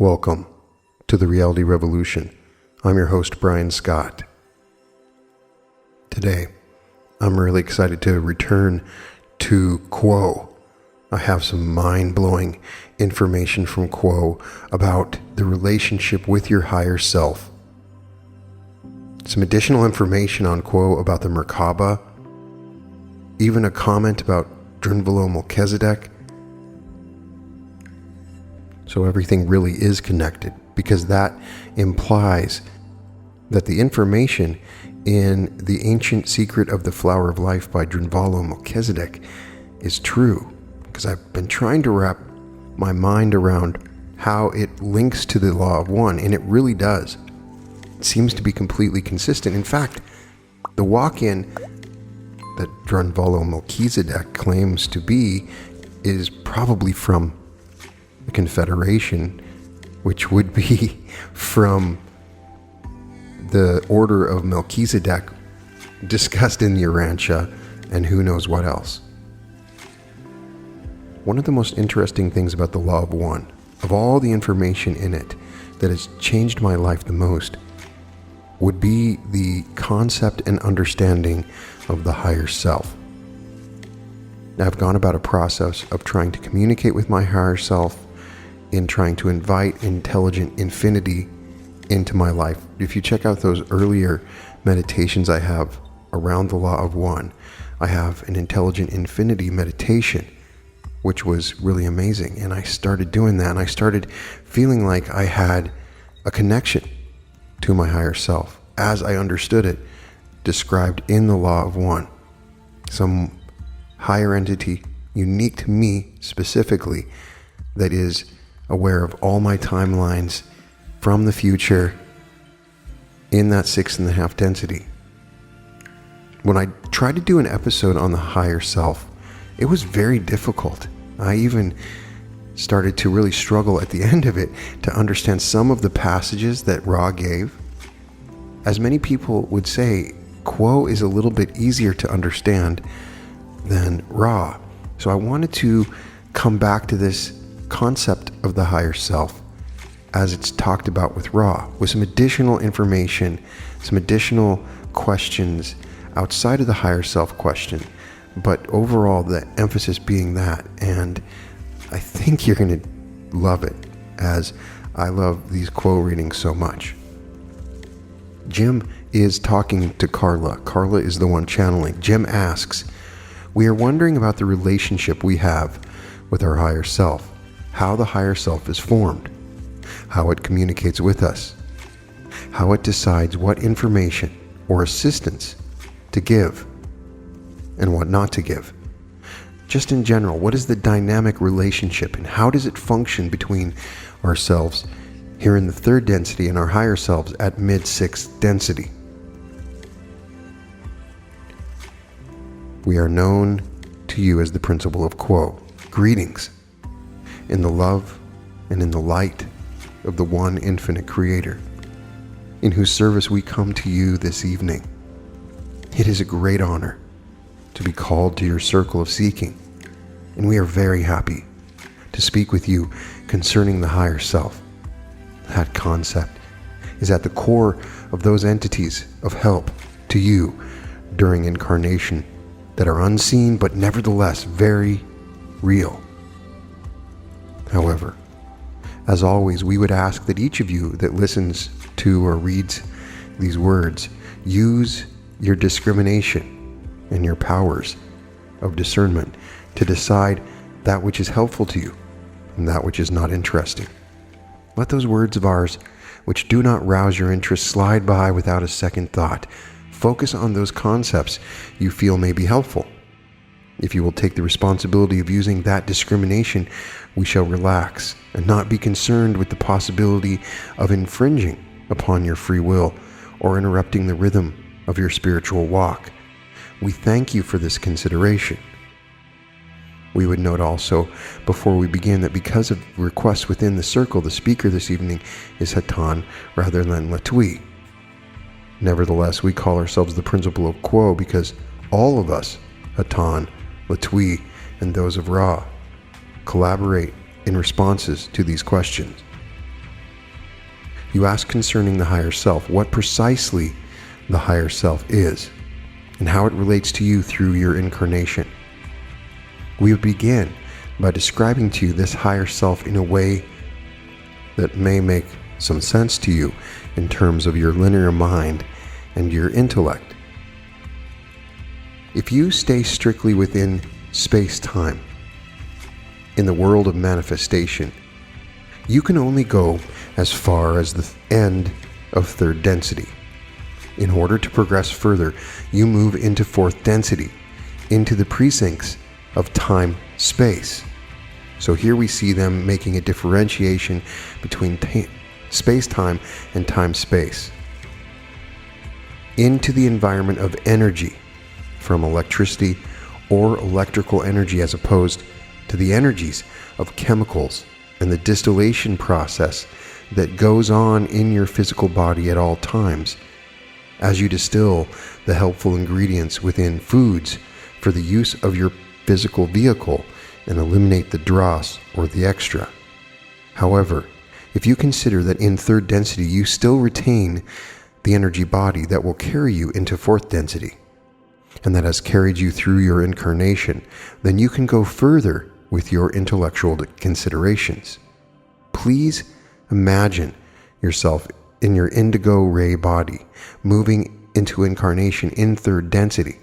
Welcome to the Reality Revolution. I'm your host, Brian Scott. Today, I'm really excited to return to Quo. I have some mind-blowing information from Quo about the relationship with your higher self. Some additional information on Quo about the Merkaba, even a comment about Drunvalo Melchizedek. So everything really is connected, because that implies that the information in The Ancient Secret of the Flower of Life by Drunvalo Melchizedek is true, because I've been trying to wrap my mind around how it links to the Law of One, and it really does. It seems to be completely consistent. In fact, the walk-in that Drunvalo Melchizedek claims to be is probably from the Confederation, which would be from the Order of Melchizedek discussed in the Urantia, and who knows what else. One of the most interesting things about the Law of One, of all the information in it that has changed my life the most, would be the concept and understanding of the higher self. Now, I've gone about a process of trying to communicate with my higher self, in trying to invite intelligent infinity into my life. If you check out those earlier meditations I have around the Law of One, I have an intelligent infinity meditation, which was really amazing. And I started doing that, and I started feeling like I had a connection to my higher self, as I understood it, described in the Law of One. Some higher entity, unique to me specifically, that is aware of all my timelines from the future in that 6.5 density. When I tried to do an episode on the higher self, it was very difficult. I even started to really struggle at the end of it to understand some of the passages that Ra gave. As many people would say, Quo is a little bit easier to understand than Ra. So I wanted to come back to this concept of the higher self as it's talked about with Ra, with some additional information, some additional questions outside of the higher self question, but overall the emphasis being that. And I think you're going to love it, as I love these Quo readings so much. Jim is talking to Carla. Carla is the one channeling. Jim asks, "We are wondering about the relationship we have with our higher self, how the higher self is formed, how it communicates with us, how it decides what information or assistance to give and what not to give. Just in general, what is the dynamic relationship, and how does it function between ourselves here in the 3rd density and our higher selves at mid-6th density? We are known to you as the principle of Quo. Greetings. In the love and in the light of the one infinite creator, in whose service we come to you this evening. It is a great honor to be called to your circle of seeking, and we are very happy to speak with you concerning the higher self. That concept is at the core of those entities of help to you during incarnation that are unseen but nevertheless very real. However, as always, we would ask that each of you that listens to or reads these words use your discrimination and your powers of discernment to decide that which is helpful to you and that which is not interesting. Let those words of ours, which do not rouse your interest, slide by without a second thought. Focus on those concepts you feel may be helpful. If you will take the responsibility of using that discrimination, we shall relax and not be concerned with the possibility of infringing upon your free will or interrupting the rhythm of your spiritual walk. We thank you for this consideration. We would note also, before we begin, that because of requests within the circle, the speaker this evening is Hatan rather than Latui. Nevertheless, we call ourselves the principle of Quo because all of us, Hatan, Latui, and those of Ra, collaborate in responses to these questions. you ask concerning the higher self, what precisely the higher self is, and how it relates to you through your incarnation. We would begin by describing to you this higher self in a way that may make some sense to you in terms of your linear mind and your intellect. If you stay strictly within space-time, in the world of manifestation, you can only go as far as the end of third density. In order to progress further, you move into fourth density, into the precincts of time-space. So here we see them making a differentiation between space-time and time-space. Into the environment of energy, from electricity or electrical energy, as opposed to the energies of chemicals and the distillation process that goes on in your physical body at all times, as you distill the helpful ingredients within foods for the use of your physical vehicle and eliminate the dross or the extra. However, if you consider that in third density you still retain the energy body that will carry you into fourth density, and that has carried you through your incarnation, then you can go further with your intellectual considerations. Please imagine yourself in your indigo ray body, moving into incarnation in third density,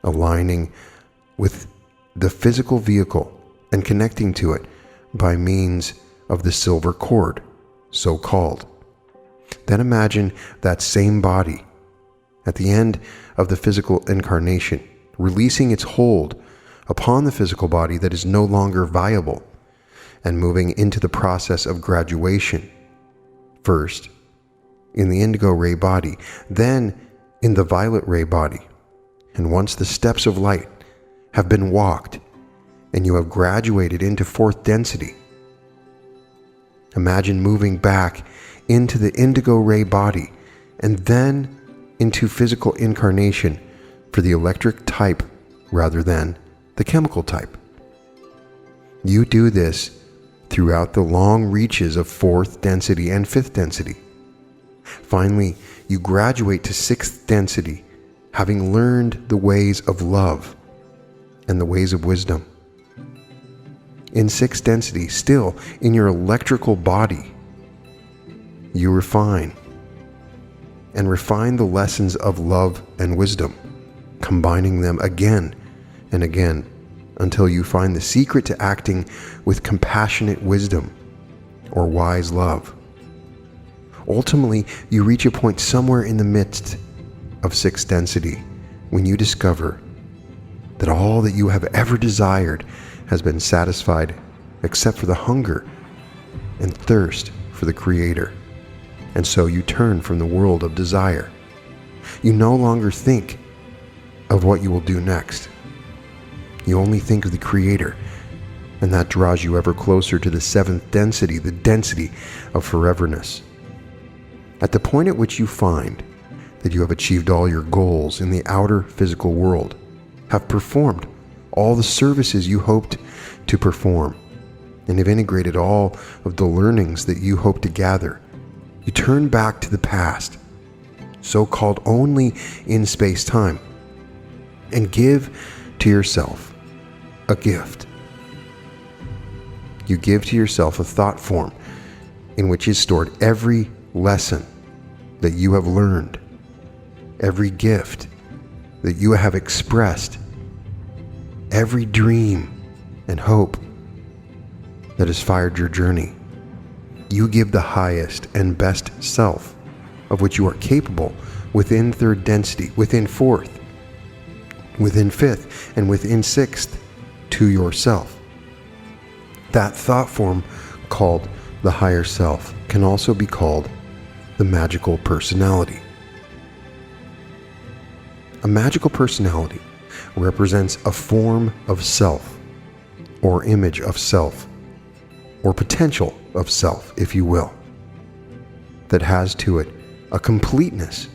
aligning with the physical vehicle and connecting to it by means of the silver cord, so called. Then imagine that same body at the end of the physical incarnation, releasing its hold upon the physical body that is no longer viable and moving into the process of graduation. First, in the indigo ray body, then in the violet ray body. And once the steps of light have been walked and you have graduated into fourth density, imagine moving back into the indigo ray body and then into physical incarnation for the electric type rather than the chemical type. You do this throughout the long reaches of fourth density and fifth density. Finally, you graduate to sixth density, having learned the ways of love and the ways of wisdom. In sixth density, still in your electrical body, you refine the lessons of love and wisdom, combining them again and again until you find the secret to acting with compassionate wisdom or wise love. Ultimately, you reach a point somewhere in the midst of sixth density when you discover that all that you have ever desired has been satisfied except for the hunger and thirst for the Creator. And so you turn from the world of desire. You no longer think of what you will do next. You only think of the Creator, and that draws you ever closer to the seventh density, the density of foreverness. At the point at which you find that you have achieved all your goals in the outer physical world, have performed all the services you hoped to perform, and have integrated all of the learnings that you hope to gather, you turn back to the past, so-called only in space-time, and give to yourself a gift. You give to yourself a thought form in which is stored every lesson that you have learned, every gift that you have expressed, every dream and hope that has fired your journey. You give the highest and best self of which you are capable within third density, within fourth, within fifth, and within sixth to yourself. That thought form, called the higher self, can also be called the magical personality. A magical personality represents a form of self, or image of self, or potential of self, if you will, that has to it a completeness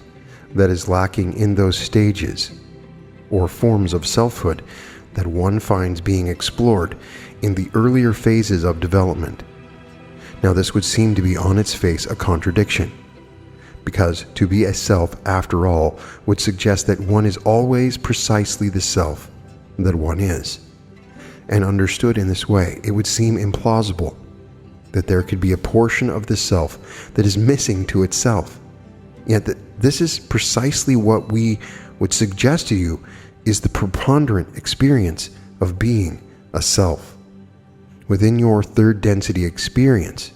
that is lacking in those stages or forms of selfhood that one finds being explored in the earlier phases of development. Now, this would seem to be on its face a contradiction. because to be a self, after all, would suggest that one is always precisely the self that one is. And understood in this way, it would seem implausible that there could be a portion of the self that is missing to itself. Yet this is precisely what we would suggest to you is the preponderant experience of being a self. Within your third density experience,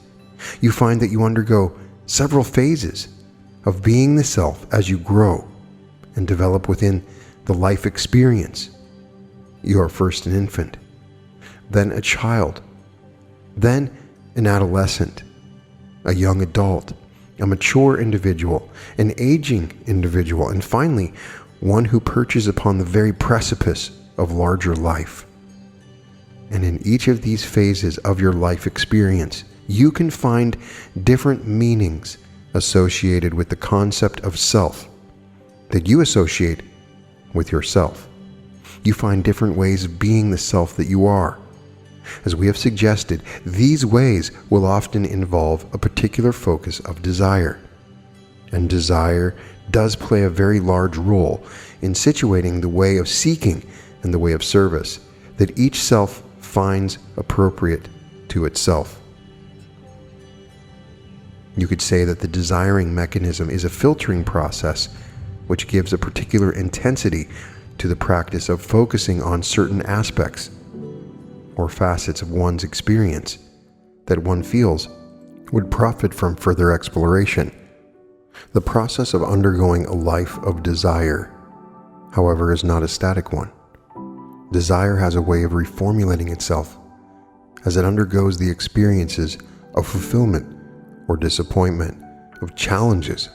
you find that you undergo several phases of being the self as you grow and develop within the life experience. You are first an infant, then a child, then an adolescent, a young adult, a mature individual, an aging individual, and finally, one who perches upon the very precipice of larger life. And in each of these phases of your life experience, you can find different meanings associated with the concept of self that you associate with yourself. You find different ways of being the self that you are. As we have suggested, these ways will often involve a particular focus of desire. And desire does play a very large role in situating the way of seeking and the way of service that each self finds appropriate to itself. You could say that the desiring mechanism is a filtering process which gives a particular intensity to the practice of focusing on certain aspects or facets of one's experience that one feels would profit from further exploration. The process of undergoing a life of desire, however, is not a static one. Desire has a way of reformulating itself as it undergoes the experiences of fulfillment or disappointment, of challenges,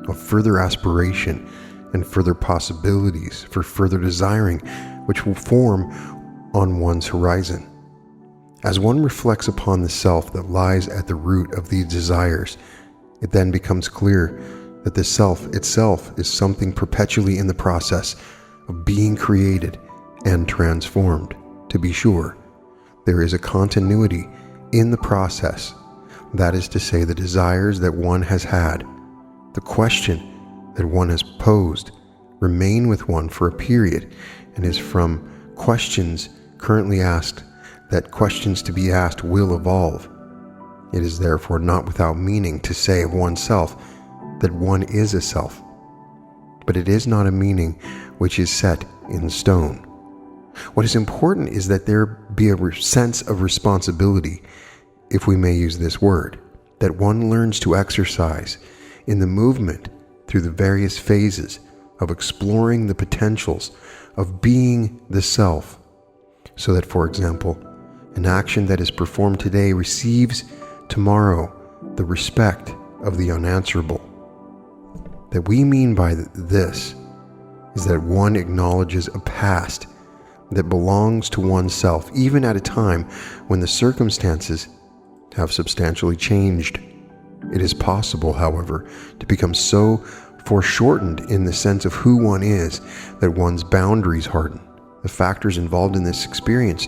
of further aspiration, and further possibilities for further desiring, which will form on one's horizon. As one reflects upon the self that lies at the root of these desires, it then becomes clear that the self itself is something perpetually in the process of being created and transformed. To be sure, there is a continuity in the process. That is to say, the desires that one has had, the question that one has posed, remain with one for a period, and is from questions currently asked that questions to be asked will evolve. It is therefore not without meaning to say of oneself that one is a self, but it is not a meaning which is set in stone. What is important is that there be a sense of responsibility, if we may use this word, that one learns to exercise in the movement through the various phases of exploring the potentials of being the self, so that, for example, an action that is performed today receives tomorrow the respect of the unanswerable. That we mean by this is that one acknowledges a past that belongs to oneself, even at a time when the circumstances have substantially changed. It is possible, however, to become so foreshortened in the sense of who one is that one's boundaries harden. The factors involved in this experience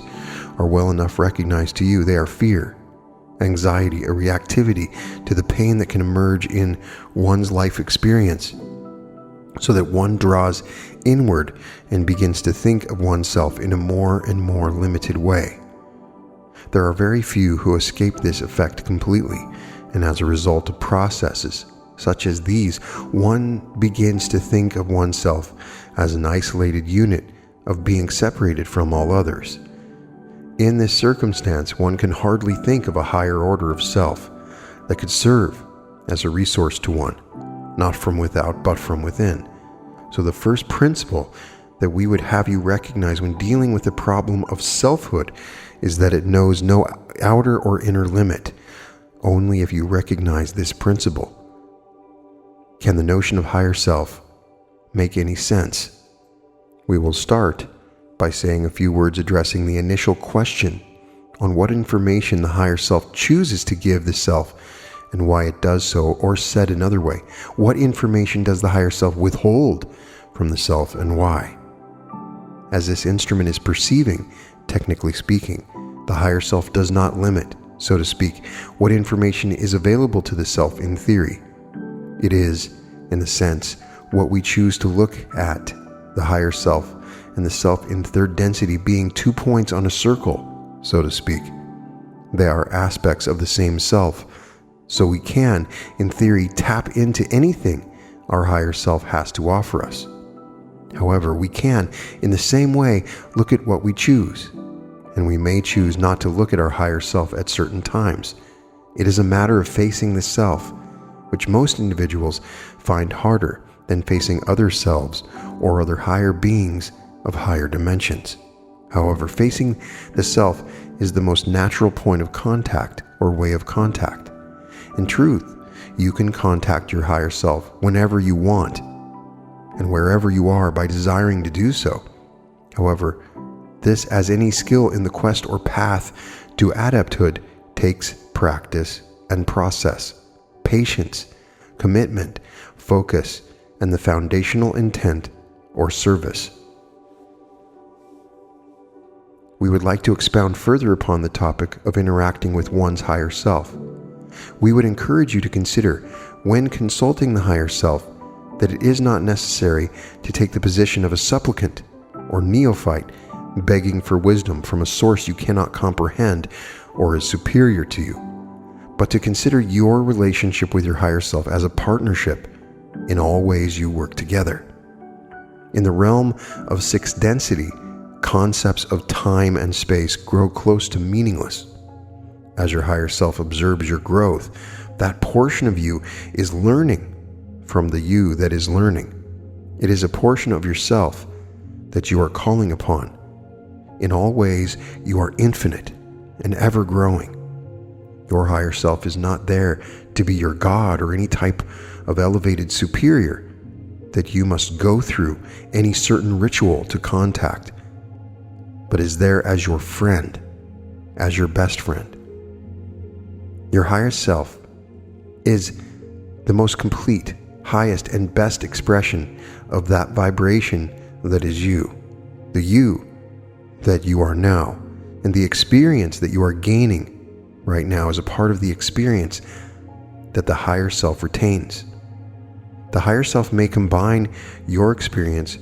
are well enough recognized to you. They are fear, anxiety, a reactivity to the pain that can emerge in one's life experience, so that one draws inward and begins to think of oneself in a more and more limited way. There are very few who escape this effect completely, and as a result of processes such as these, one begins to think of oneself as an isolated unit of being separated from all others. In this circumstance, one can hardly think of a higher order of self that could serve as a resource to one, not from without, but from within. So the first principle that we would have you recognize when dealing with the problem of selfhood is that it knows no outer or inner limit. Only if you recognize this principle can the notion of higher self make any sense. We will start by saying a few words addressing the initial question on what information the higher self chooses to give the self and why it does so, or said another way, what information does the higher self withhold from the self and why? As this instrument is perceiving, technically speaking, the higher self does not limit, so to speak, what information is available to the self in theory. It is In a sense, what we choose to look at, the higher self and the self in third density being 2 points on a circle, so to speak. They are aspects of the same self, so we can, in theory, tap into anything our higher self has to offer us. However, we can, in the same way, look at what we choose, and we may choose not to look at our higher self at certain times. It is a matter of facing the self, which most individuals find harder than facing other selves or other higher beings of higher dimensions. However, facing the self is the most natural point of contact or way of contact. In truth, you can contact your higher self whenever you want and wherever you are by desiring to do so. However, this, as any skill in the quest or path to adepthood, takes practice and process, patience, commitment, focus, and the foundational intent or service. We would like to expound further upon the topic of interacting with one's higher self. We would encourage you to consider, when consulting the higher self, that it is not necessary to take the position of a supplicant or neophyte begging for wisdom from a source you cannot comprehend or is superior to you, but to consider your relationship with your higher self as a partnership in all ways you work together. In the realm of sixth density, concepts of time and space grow close to meaningless. As your higher self observes your growth, that portion of you is learning from the you that is learning. It is a portion of yourself that you are calling upon. In all ways, you are infinite and ever growing. Your higher self is not there to be your God or any type of elevated superior that you must go through any certain ritual to contact, but is there as your friend, as your best friend. Your higher self is the most complete, highest, and best expression of that vibration that is you, the you that you are now, and the experience that you are gaining right now is a part of the experience that the higher self retains. The higher self may combine your experience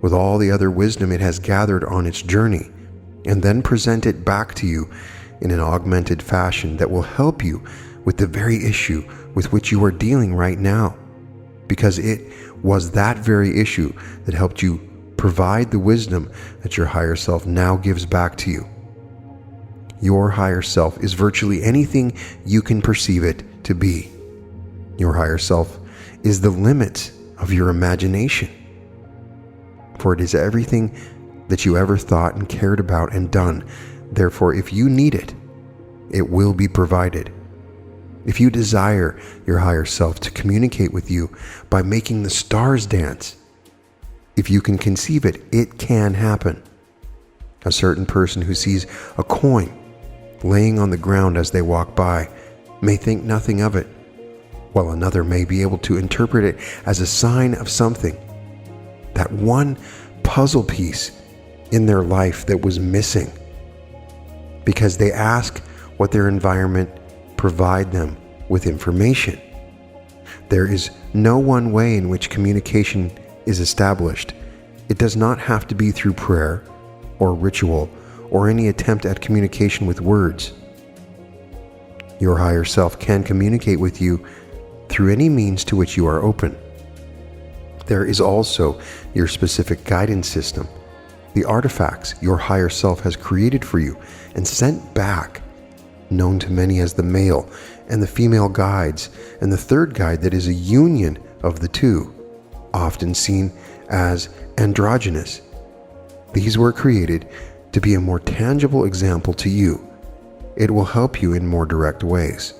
with all the other wisdom it has gathered on its journey, and then present it back to you in an augmented fashion that will help you with the very issue with which you are dealing right now, because it was that very issue that helped you provide the wisdom that your higher self now gives back to you. Your higher self is virtually anything you can perceive it to be. Your higher self is the limit of your imagination, for it is everything that you ever thought and cared about and done. Therefore, if you need it, it will be provided. If you desire your higher self to communicate with you by making the stars dance, if you can conceive it, it can happen. A certain person who sees a coin laying on the ground as they walk by may think nothing of it, while another may be able to interpret it as a sign of something, that one puzzle piece in their life that was missing, because they ask what their environment provide them with information. There is no one way in which communication is established. It does not have to be through prayer or ritual or any attempt at communication with words. Your higher self can communicate with you through any means to which you are open. There is also your specific guidance system, the artifacts your higher self has created for you and sent back, known to many as the male and the female guides, and the third guide that is a union of the two, often seen as androgynous. These were created to be a more tangible example to you. It will help you in more direct ways.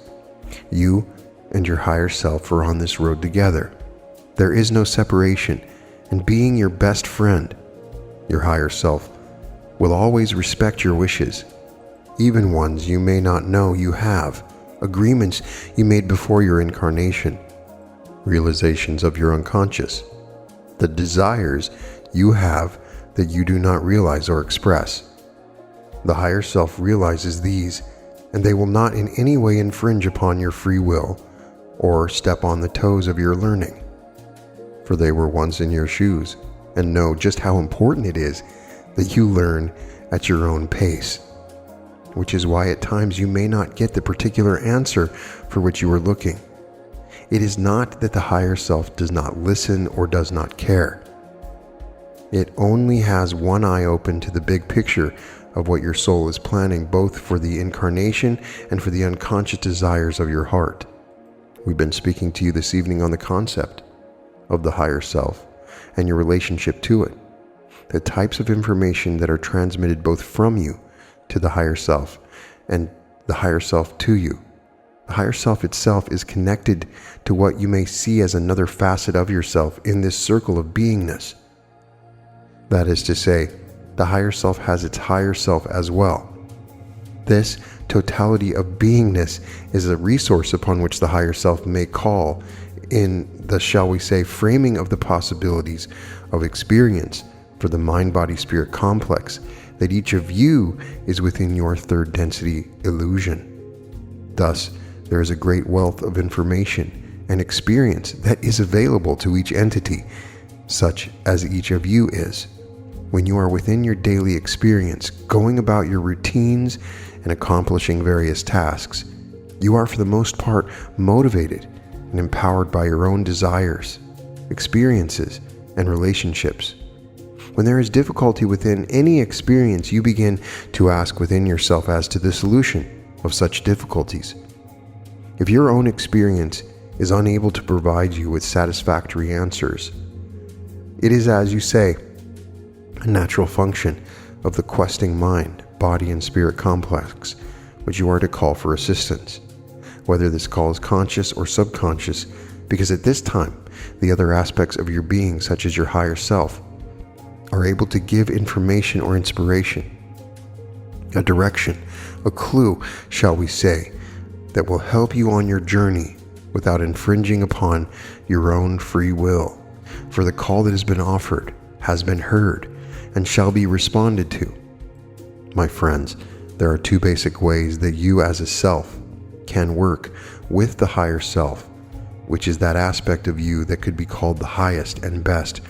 You and your higher self are on this road together. There is no separation, and being your best friend, your higher self will always respect your wishes, even ones you may not know you have, agreements you made before your incarnation, realizations of your unconscious, the desires you have that you do not realize or express. The higher self realizes these, and they will not in any way infringe upon your free will or step on the toes of your learning. for they were once in your shoes, and know just how important it is that you learn at your own pace, which is why at times you may not get the particular answer for which you are looking. It is not that the higher self does not listen or does not care. It only has one eye open to the big picture of what your soul is planning, both for the incarnation and for the unconscious desires of your heart. We've been speaking to you this evening on the concept of the higher self and your relationship to it, the types of information that are transmitted both from you to the higher self and the higher self to you. The higher self itself is connected to what you may see as another facet of yourself in this circle of beingness. That is to say, the higher self has its higher self as well. This totality of beingness is a resource upon which the higher self may call in the, shall we say, framing of the possibilities of experience for the mind-body-spirit complex that each of you is within your third density illusion. Thus, there is a great wealth of information and experience that is available to each entity, such as each of you is. When you are within your daily experience, going about your routines and accomplishing various tasks, you are for the most part motivated and empowered by your own desires, experiences, and relationships. When there is difficulty within any experience, you begin to ask within yourself as to the solution of such difficulties. If your own experience is unable to provide you with satisfactory answers, it is, as you say, a natural function of the questing mind, body, and spirit complex, which you are to call for assistance, whether this call is conscious or subconscious, because at this time, the other aspects of your being, such as your higher self, are able to give information or inspiration, a direction, a clue, shall we say, that will help you on your journey without infringing upon your own free will. For the call that has been offered has been heard and shall be responded to. My friends, there are two basic ways that you as a self can work with the higher self, which is that aspect of you that could be called the highest and best,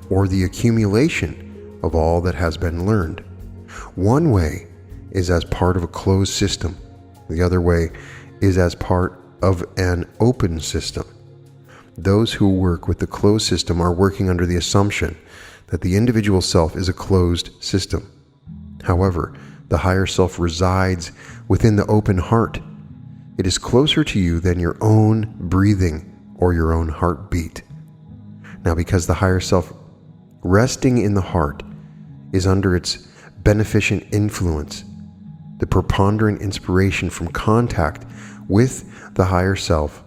or the accumulation of all that has been learned. One way is as part of a closed system. The other way is as part of an open system. Those who work with the closed system are working under the assumption that the individual self is a closed system. However, the higher self resides within the open heart. It is closer to you than your own breathing or your own heartbeat. Now, because the higher self resting in the heart is under its beneficent influence, the preponderant inspiration from contact with the higher self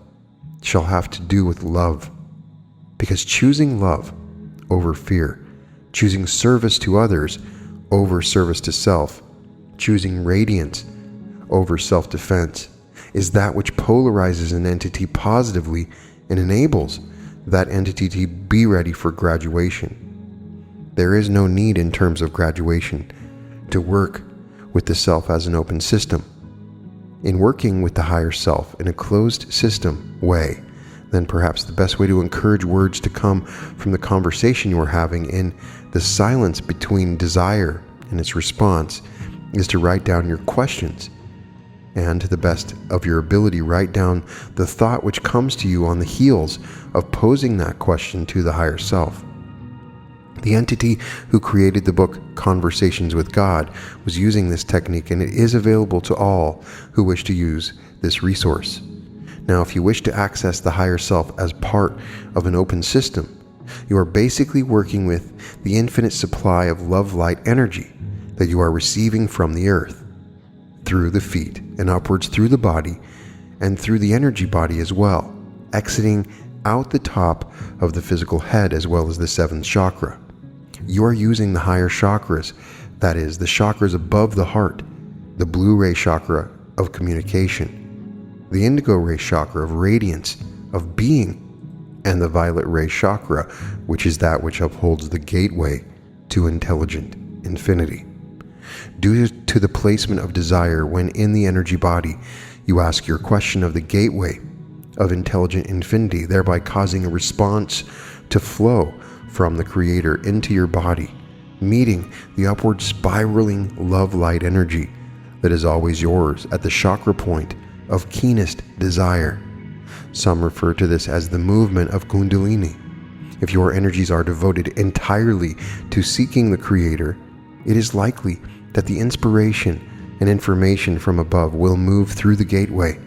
shall have to do with love. Because choosing love over fear, choosing service to others over service to self, choosing radiance over self-defense, is that which polarizes an entity positively and enables that entity to be ready for graduation. There is no need in terms of graduation to work with the self as an open system. In working with the higher self in a closed system way, then perhaps the best way to encourage words to come from the conversation you are having in the silence between desire and its response is to write down your questions, and to the best of your ability, write down the thought which comes to you on the heels of posing that question to the higher self. The entity who created the book Conversations with God was using this technique, and it is available to all who wish to use this resource. Now, if you wish to access the higher self as part of an open system, you are basically working with the infinite supply of love light energy that you are receiving from the earth, through the feet and upwards through the body and through the energy body as well, exiting out the top of the physical head as well as the seventh chakra. You are using the higher chakras, that is, the chakras above the heart, the blue ray chakra of communication, the indigo ray chakra of radiance, of being, and the violet ray chakra, which is that which upholds the gateway to intelligent infinity. Due to the placement of desire when in the energy body, you ask your question of the gateway of intelligent infinity, thereby causing a response to flow from the Creator into your body, meeting the upward spiraling love light energy that is always yours at the chakra point of keenest desire. Some refer to this as the movement of Kundalini. If your energies are devoted entirely to seeking the Creator, it is likely that the inspiration and information from above will move through the gateway,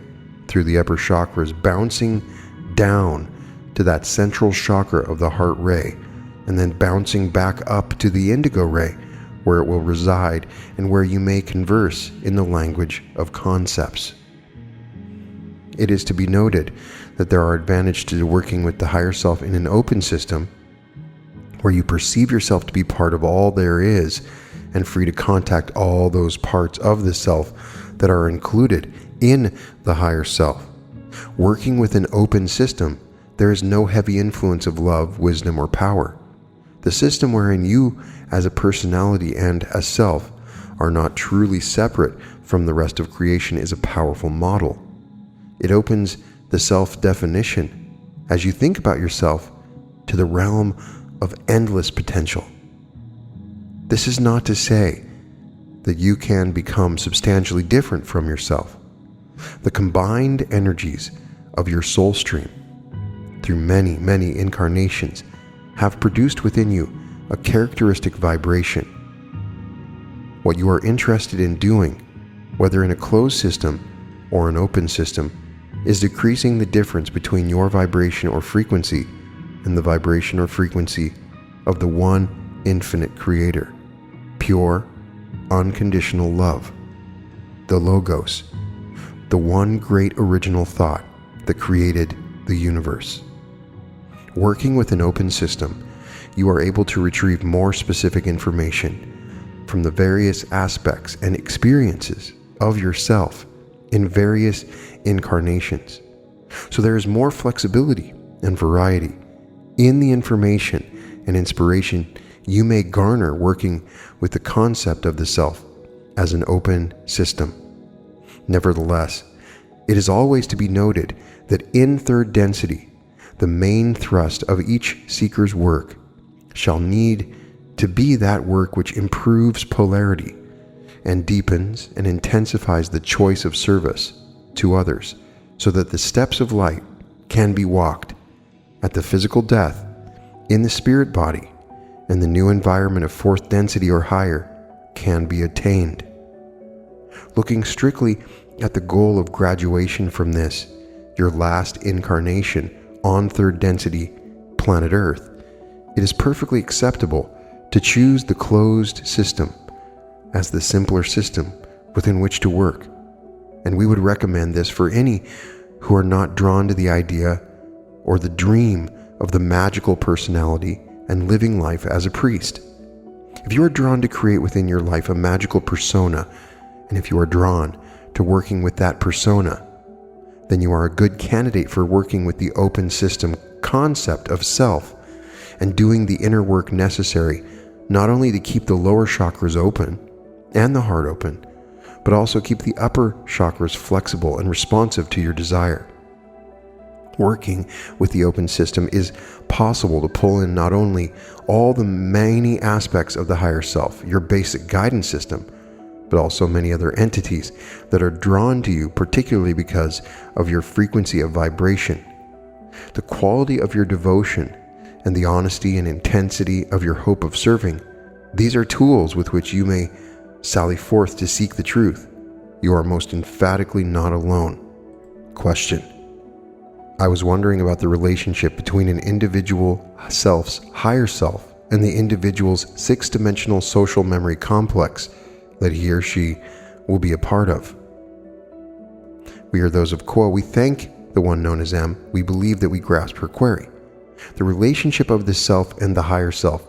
through the upper chakras, bouncing down to that central chakra of the heart ray, and then bouncing back up to the indigo ray, where it will reside and where you may converse in the language of concepts. It is to be noted that there are advantages to working with the higher self in an open system, where you perceive yourself to be part of all there is and free to contact all those parts of the self that are included in the higher self. Working with an open system, there is no heavy influence of love, wisdom, or power. The system wherein you, as a personality and a self, are not truly separate from the rest of creation is a powerful model. It opens the self-definition, as you think about yourself, to the realm of endless potential. This is not to say that you can become substantially different from yourself. The combined energies of your soul stream, through many, many incarnations, have produced within you a characteristic vibration. What you are interested in doing, whether in a closed system or an open system, is decreasing the difference between your vibration or frequency and the vibration or frequency of the one infinite Creator, pure, unconditional love, the Logos, the one great original thought that created the universe. Working with an open system, you are able to retrieve more specific information from the various aspects and experiences of yourself in various incarnations. So there is more flexibility and variety in the information and inspiration you may garner working with the concept of the self as an open system. Nevertheless, it is always to be noted that in third density, the main thrust of each seeker's work shall need to be that work which improves polarity and deepens and intensifies the choice of service to others, so that the steps of light can be walked at the physical death, in the spirit body, and the new environment of fourth density or higher can be attained. Looking strictly at the goal of graduation from this, your last incarnation on third density planet Earth, it is perfectly acceptable to choose the closed system as the simpler system within which to work, and we would recommend this for any who are not drawn to the idea or the dream of the magical personality and living life as a priest. If you are drawn to create within your life a magical persona, and if you are drawn to working with that persona, then you are a good candidate for working with the open system concept of self and doing the inner work necessary not only to keep the lower chakras open and the heart open, but also keep the upper chakras flexible and responsive to your desire. Working with the open system is possible to pull in not only all the many aspects of the higher self, your basic guidance system, but also many other entities that are drawn to you, particularly because of your frequency of vibration, the quality of your devotion, and the honesty and intensity of your hope of serving. These are tools with which you may sally forth to seek the truth. You are most emphatically not alone. Question: I was wondering about the relationship between an individual self's higher self and the individual's six-dimensional social memory complex that he or she will be a part of. We are those of Quo. We thank the one known as M. We believe that we grasp her query. The relationship of the self and the higher self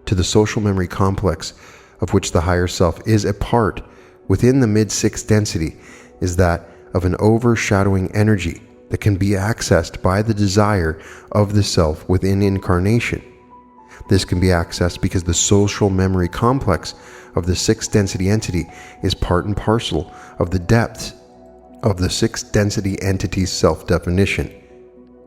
to the social memory complex of which the higher self is a part within the mid-sixth density is that of an overshadowing energy that can be accessed by the desire of the self within incarnation. This can be accessed because the social memory complex of the sixth density entity is part and parcel of the depths of the sixth density entity's self-definition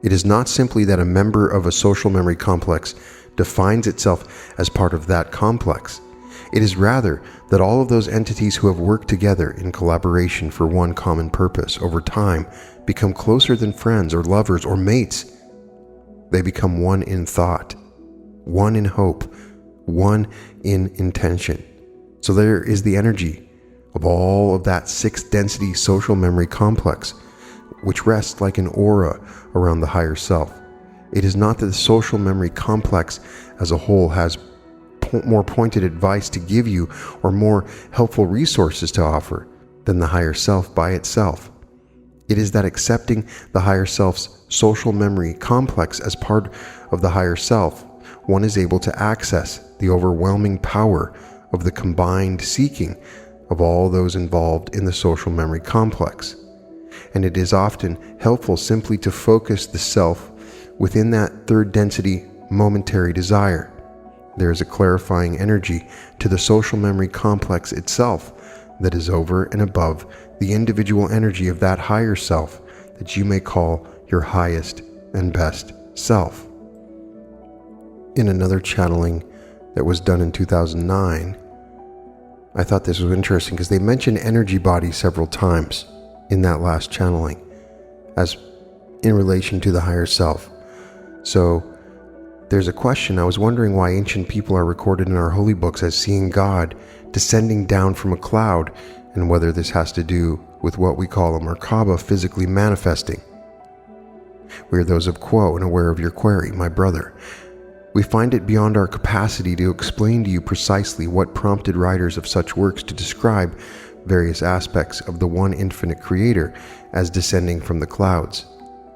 It is not simply that a member of a social memory complex defines itself as part of that complex. It is rather that all of those entities who have worked together in collaboration for one common purpose over time become closer than friends or lovers or mates. They become one in thought, one in hope, one in intention. So there is the energy of all of that sixth density social memory complex, which rests like an aura around the higher self. It is not that the social memory complex as a whole has more pointed advice to give you or more helpful resources to offer than the higher self by itself. It is that accepting the higher self's social memory complex as part of the higher self, one is able to access the overwhelming power of the combined seeking of all those involved in the social memory complex. And it is often helpful simply to focus the self within that third density momentary desire. There is a clarifying energy to the social memory complex itself that is over and above the individual energy of that higher self that you may call your highest and best self. In another channeling that was done in 2009, I thought this was interesting because they mentioned energy body several times in that last channeling as in relation to the higher self. So there's a question. I was wondering why ancient people are recorded in our holy books as seeing God descending down from a cloud, and whether this has to do with what we call a Merkaba physically manifesting. We are those of Quo and aware of your query, my brother. We find it beyond our capacity to explain to you precisely what prompted writers of such works to describe various aspects of the one infinite creator as descending from the clouds.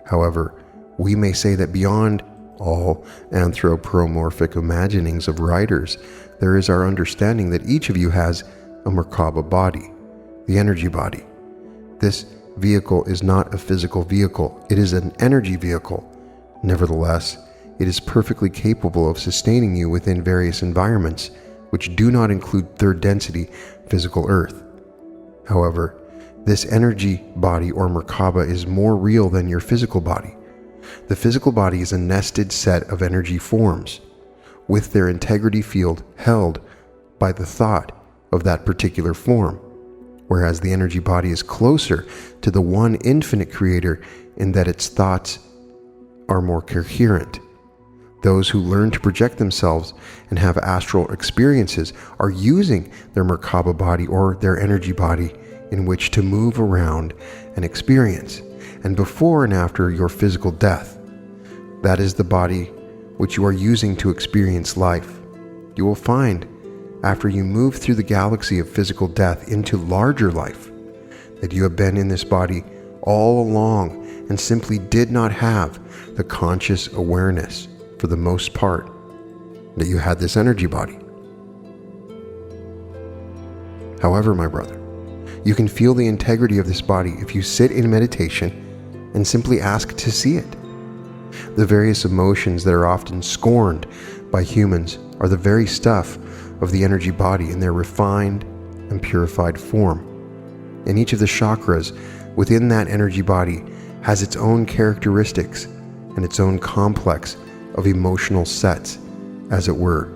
However, we may say that beyond all anthropomorphic imaginings of writers, there is our understanding that each of you has a Merkaba body, the energy body. This vehicle is not a physical vehicle, it is an energy vehicle. Nevertheless, it is perfectly capable of sustaining you within various environments, which do not include third density physical Earth. However, this energy body or Merkaba is more real than your physical body. The physical body is a nested set of energy forms, with their integrity field held by the thought of that particular form, whereas the energy body is closer to the one infinite creator in that its thoughts are more coherent. Those who learn to project themselves and have astral experiences are using their Merkaba body or their energy body in which to move around and experience, and before and after your physical death. That is the body which you are using to experience life. You will find, after you move through the galaxy of physical death into larger life, that you have been in this body all along and simply did not have the conscious awareness, for the most part, that you had this energy body. However, my brother, you can feel the integrity of this body if you sit in meditation and simply ask to see it. The various emotions that are often scorned by humans are the very stuff of the energy body in their refined and purified form. And each of the chakras within that energy body has its own characteristics and its own complex of emotional sets, as it were,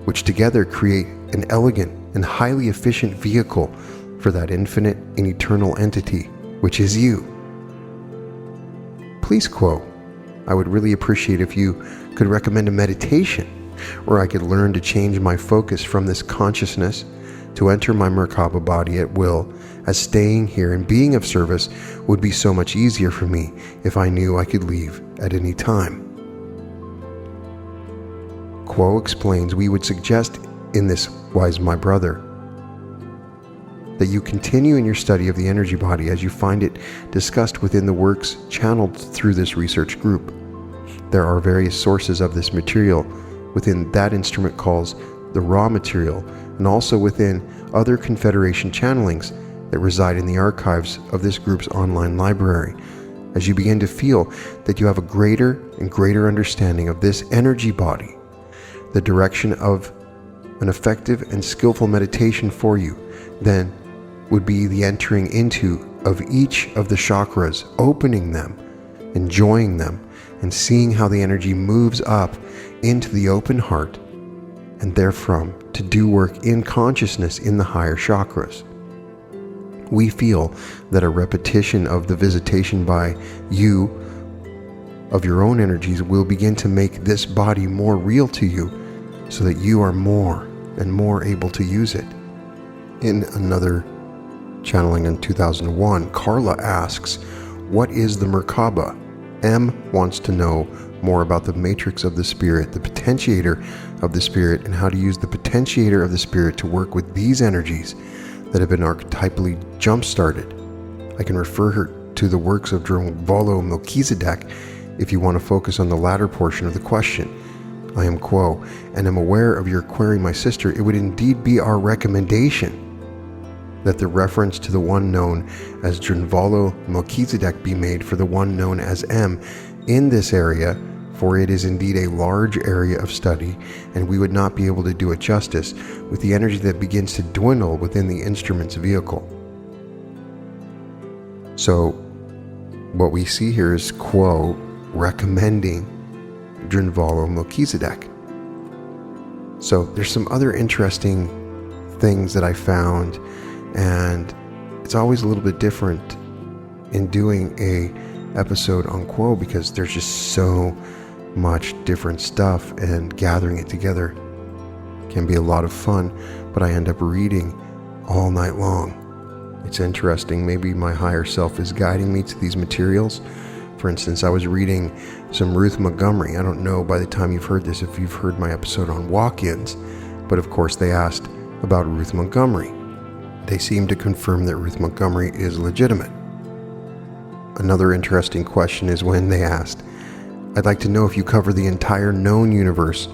which together create an elegant and highly efficient vehicle for that infinite and eternal entity, which is you. Please Quo, I would really appreciate if you could recommend a meditation where I could learn to change my focus from this consciousness to enter my Merkaba body at will, as staying here and being of service would be so much easier for me if I knew I could leave at any time. Quo explains we would suggest in this, wise my brother, that you continue in your study of the energy body as you find it discussed within the works channeled through this research group. There are various sources of this material within that instrument calls the raw material, and also within other Confederation channelings that reside in the archives of this group's online library, as you begin to feel that you have a greater and greater understanding of this energy body. The direction of an effective and skillful meditation for you then would be the entering into of each of the chakras, opening them, enjoying them, and seeing how the energy moves up into the open heart, and therefrom to do work in consciousness in the higher chakras. We feel that a repetition of the visitation by you of your own energies will begin to make this body more real to you, so that you are more and more able to use it. In another channeling in 2001, Carla asks, what is the Merkaba? M wants to know more about the matrix of the spirit, the potentiator of the spirit, and how to use the potentiator of the spirit to work with these energies that have been archetypally jump-started. I can refer her to the works of Drunvalo Melchizedek if you want to focus on the latter portion of the question. I am Quo, and am aware of your query, my sister. It would indeed be our recommendation that the reference to the one known as Drunvalo Melchizedek be made for the one known as M in this area, for it is indeed a large area of study, and we would not be able to do it justice with the energy that begins to dwindle within the instrument's vehicle. So what we see here is Quo recommending Drunvalo Melchizedek. So there's some other interesting things that I found, and it's always a little bit different in doing a episode on Quo because there's just so much different stuff, and gathering it together can be a lot of fun, but I end up reading all night long. It's interesting. Maybe my higher self is guiding me to these materials. For instance, I was reading some Ruth Montgomery. I don't know by the time you've heard this if you've heard my episode on walk-ins, but of course they asked about Ruth Montgomery. They seem to confirm that Ruth Montgomery is legitimate. Another interesting question is when they asked, I'd like to know if you cover the entire known universe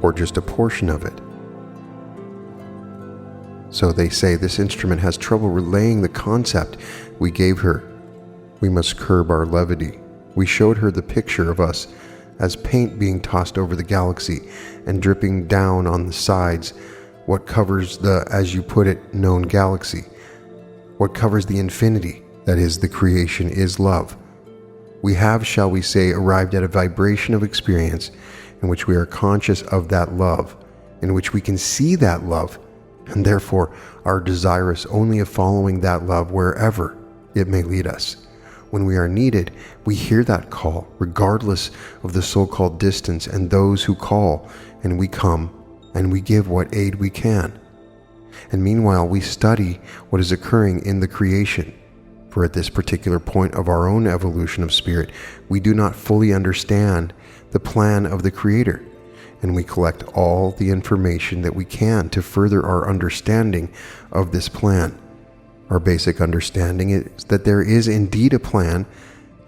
or just a portion of it. So they say this instrument has trouble relaying the concept we gave her. We must curb our levity. We showed her the picture of us as paint being tossed over the galaxy and dripping down on the sides. What covers the, as you put it, known galaxy? What covers the infinity, that is, the creation, is love. We have, shall we say, arrived at a vibration of experience in which we are conscious of that love, in which we can see that love, and therefore are desirous only of following that love wherever it may lead us. When we are needed, we hear that call, regardless of the so-called distance and those who call, and we come, and we give what aid we can. And meanwhile, we study what is occurring in the creation. For at this particular point of our own evolution of spirit, we do not fully understand the plan of the Creator, and we collect all the information that we can to further our understanding of this plan. Our basic understanding is that there is indeed a plan,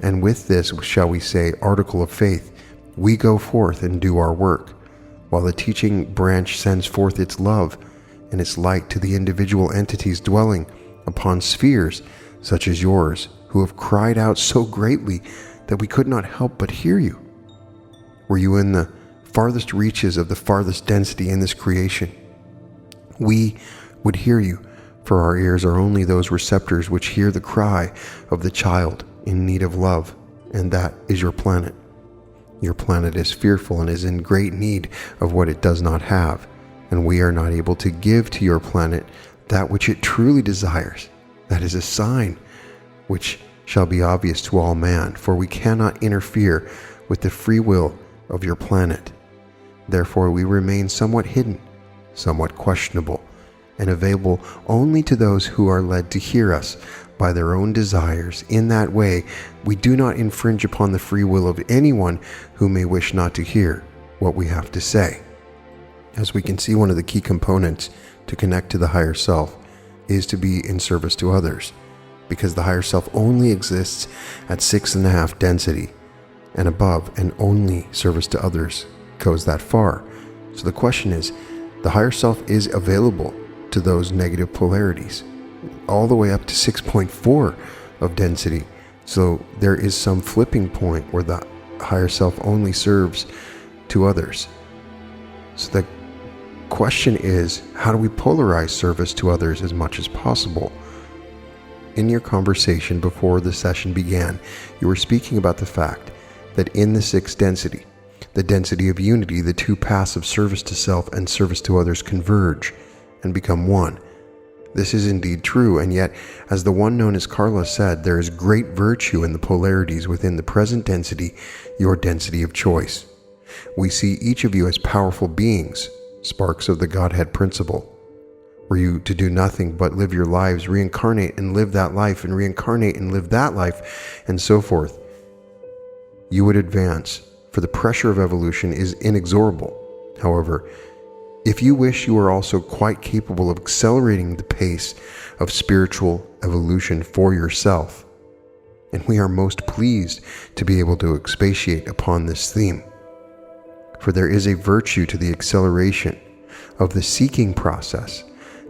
and with this, shall we say, article of faith, we go forth and do our work, while the teaching branch sends forth its love and its light to the individual entities dwelling upon spheres such as yours, who have cried out so greatly that we could not help but hear you. Were you in the farthest reaches of the farthest density in this creation, we would hear you, for our ears are only those receptors which hear the cry of the child in need of love, and that is your planet. Your planet is fearful and is in great need of what it does not have, and we are not able to give to your planet that which it truly desires. That is a sign which shall be obvious to all man, for we cannot interfere with the free will of your planet. Therefore we remain somewhat hidden, somewhat questionable, and available only to those who are led to hear us by their own desires. In that way, we do not infringe upon the free will of anyone who may wish not to hear what we have to say. As we can see, one of the key components to connect to the higher self is to be in service to others, because the higher self only exists at 6.5 density and above, and only service to others goes that far. So the question is, the higher self is available to those negative polarities, all the way up to 6.4 of density. So there is some flipping point where the higher self only serves to others. So the question is, how do we polarize service to others as much as possible? In your conversation before the session began, you were speaking about the fact that in the sixth density, the density of unity, the two paths of service to self and service to others converge and become one. This is indeed true, and yet, as the one known as Carla said, there is great virtue in the polarities within the present density, your density of choice. We see each of you as powerful beings, sparks of the Godhead principle. Were you to do nothing but live your lives, reincarnate and live that life, and reincarnate and live that life, and so forth, you would advance, for the pressure of evolution is inexorable. However, if you wish, you are also quite capable of accelerating the pace of spiritual evolution for yourself. And we are most pleased to be able to expatiate upon this theme. For there is a virtue to the acceleration of the seeking process.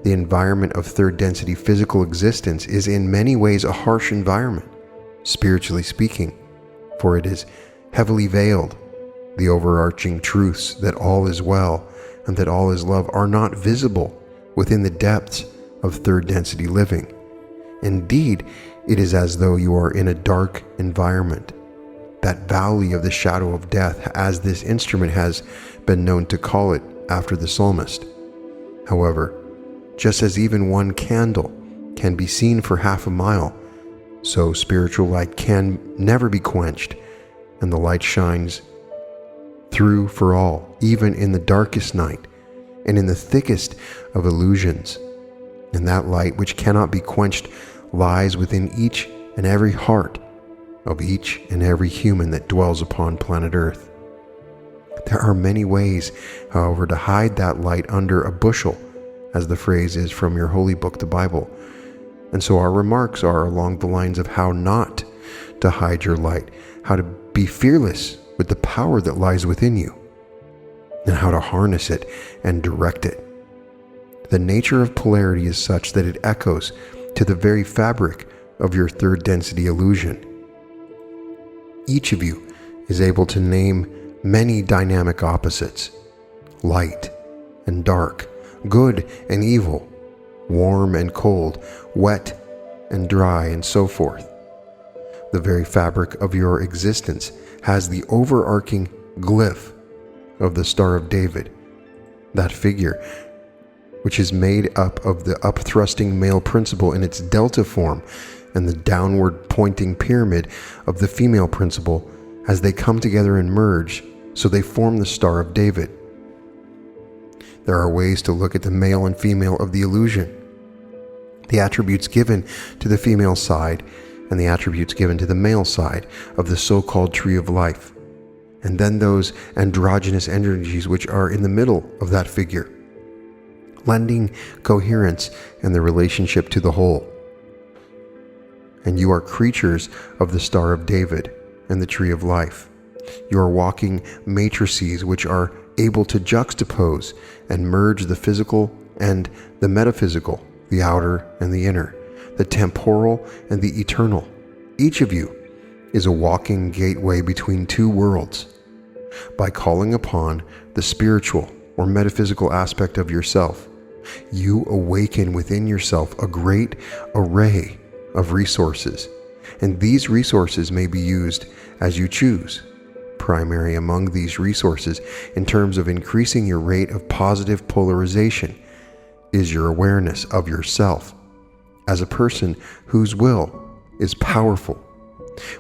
The environment of third density physical existence is in many ways a harsh environment, spiritually speaking, for it is heavily veiled. The overarching truths that all is well and that all is love are not visible within the depths of third density living. Indeed, it is as though you are in a dark environment, that valley of the shadow of death, as this instrument has been known to call it after the psalmist. However, just as even one candle can be seen for half a mile, so spiritual light can never be quenched, and the light shines through for all, even in the darkest night and in the thickest of illusions. And that light, which cannot be quenched, lies within each and every heart of each and every human that dwells upon planet Earth. There are many ways, however, to hide that light under a bushel, as the phrase is from your holy book, the Bible. And so our remarks are along the lines of how not to hide your light, how to be fearless with the power that lies within you, and how to harness it and direct it. The nature of polarity is such that it echoes to the very fabric of your third density illusion. Each of you is able to name many dynamic opposites: light and dark, good and evil, warm and cold, wet and dry, and so forth. The very fabric of your existence has the overarching glyph of the Star of David, that figure which is made up of the upthrusting male principle in its delta form and the downward pointing pyramid of the female principle. As they come together and merge, so they form the Star of David. There are ways to look at the male and female of the illusion, the attributes given to the female side and the attributes given to the male side of the so-called tree of life, and then those androgynous energies which are in the middle of that figure, lending coherence and the relationship to the whole. And you are creatures of the Star of David and the tree of life. You are walking matrices which are able to juxtapose and merge the physical and the metaphysical, the outer and the inner, the temporal and the eternal. Each of you is a walking gateway between two worlds. By calling upon the spiritual or metaphysical aspect of yourself, you awaken within yourself a great array of resources, and these resources may be used as you choose. Primary among these resources, in terms of increasing your rate of positive polarization, is your awareness of yourself as a person whose will is powerful.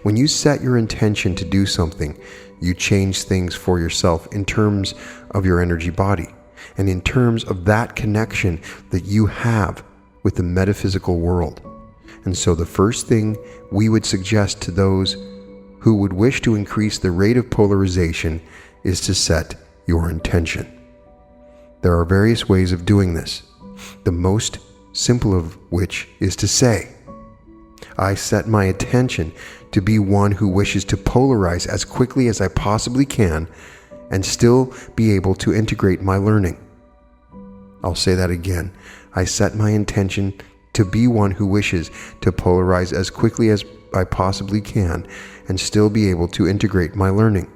When you set your intention to do something, you change things for yourself in terms of your energy body and in terms of that connection that you have with the metaphysical world. And so the first thing we would suggest to those who would wish to increase the rate of polarization is to set your intention. There are various ways of doing this, the most simple of which is to say, I set my intention to be one who wishes to polarize as quickly as I possibly can and still be able to integrate my learning. I'll say that again. I set my intention to be one who wishes to polarize as quickly as I possibly can and still be able to integrate my learning.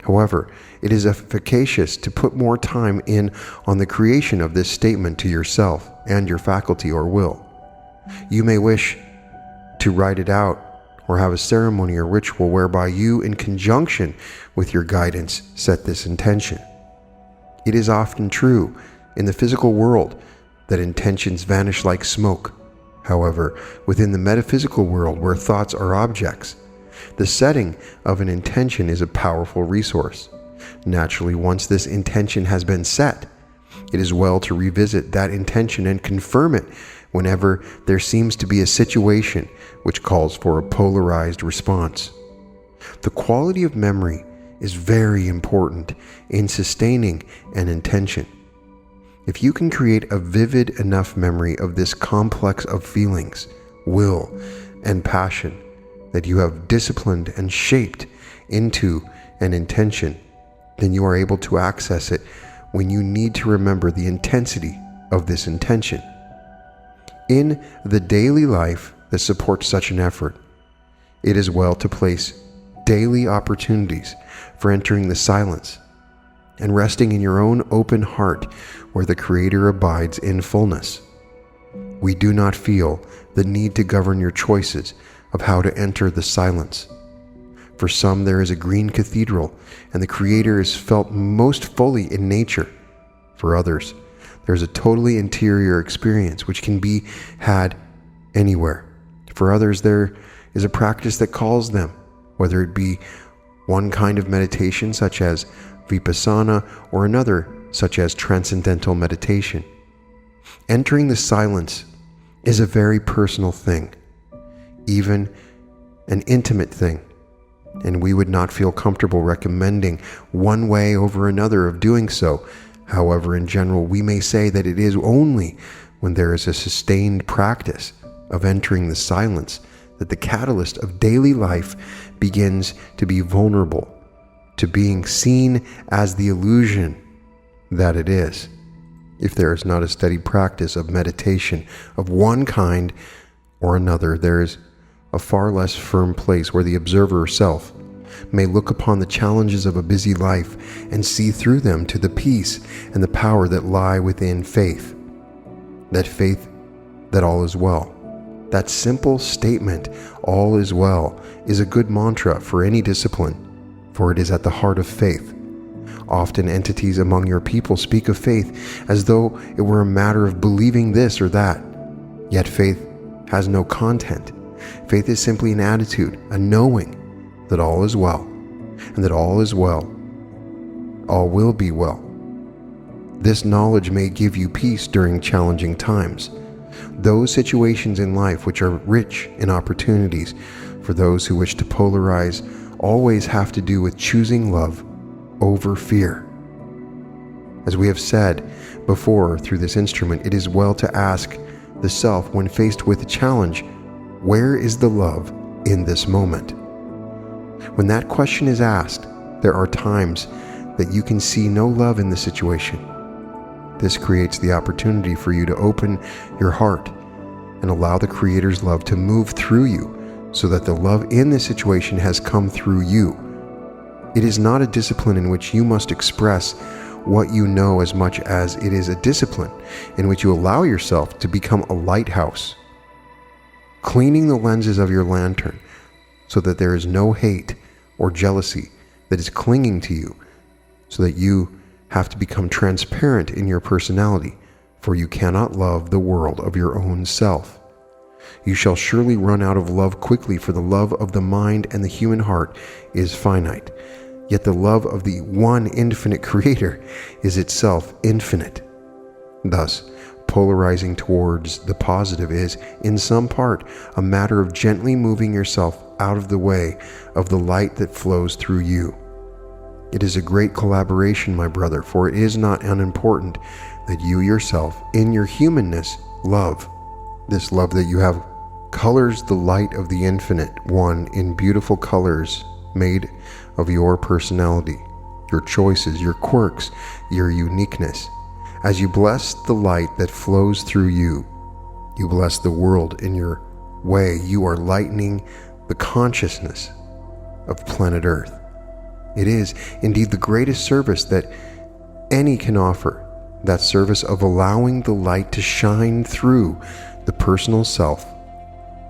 However, it is efficacious to put more time in on the creation of this statement to yourself and your faculty or will. You may wish to write it out or have a ceremony or ritual whereby you, in conjunction with your guidance, set this intention. It is often true in the physical world that intentions vanish like smoke. However, within the metaphysical world, where thoughts are objects, the setting of an intention is a powerful resource. Naturally, once this intention has been set, it is well to revisit that intention and confirm it whenever there seems to be a situation which calls for a polarized response. The quality of memory is very important in sustaining an intention. If you can create a vivid enough memory of this complex of feelings, will, and passion that you have disciplined and shaped into an intention, then you are able to access it when you need to remember the intensity of this intention. In the daily life that supports such an effort, it is well to place daily opportunities for entering the silence and resting in your own open heart where the Creator abides in fullness. We do not feel the need to govern your choices of how to enter the silence. For some, there is a green cathedral, and the Creator is felt most fully in nature. For others, there is a totally interior experience which can be had anywhere. For others, there is a practice that calls them, whether it be one kind of meditation such as vipassana or another such as transcendental meditation. Entering the silence is a very personal thing, even an intimate thing, and we would not feel comfortable recommending one way over another of doing so. However, in general, we may say that it is only when there is a sustained practice of entering the silence that the catalyst of daily life begins to be vulnerable to being seen as the illusion that it is. If there is not a steady practice of meditation of one kind or another, there is a far less firm place where the observer herself may look upon the challenges of a busy life and see through them to the peace and the power that lie within faith. That faith that all is well. That simple statement, all is well, is a good mantra for any discipline, for it is at the heart of faith. Often entities among your people speak of faith as though it were a matter of believing this or that. Yet faith has no content. Faith is simply an attitude, a knowing that all is well, and that all is well, all will be well. This knowledge may give you peace during challenging times. Those situations in life which are rich in opportunities for those who wish to polarize always have to do with choosing love over fear. As we have said before through this instrument, it is well to ask the self when faced with a challenge, where is the love in this moment? When that question is asked, there are times that you can see no love in the situation. This creates the opportunity for you to open your heart and allow the Creator's love to move through you so that the love in the situation has come through you. It is not a discipline in which you must express what you know as much as it is a discipline in which you allow yourself to become a lighthouse, cleaning the lenses of your lantern so that there is no hate or jealousy that is clinging to you, so that you have to become transparent in your personality, for you cannot love the world of your own self. You shall surely run out of love quickly, for the love of the mind and the human heart is finite, yet the love of the one infinite Creator is itself infinite. Thus, polarizing towards the positive is, in some part, a matter of gently moving yourself out of the way of the light that flows through you. It is a great collaboration, my brother, for it is not unimportant that you yourself, in your humanness, love. This love that you have colors the light of the Infinite One in beautiful colors made of your personality, your choices, your quirks, your uniqueness. As you bless the light that flows through you, you bless the world in your way. You are lightening the consciousness of planet Earth. It is indeed the greatest service that any can offer, that service of allowing the light to shine through the personal self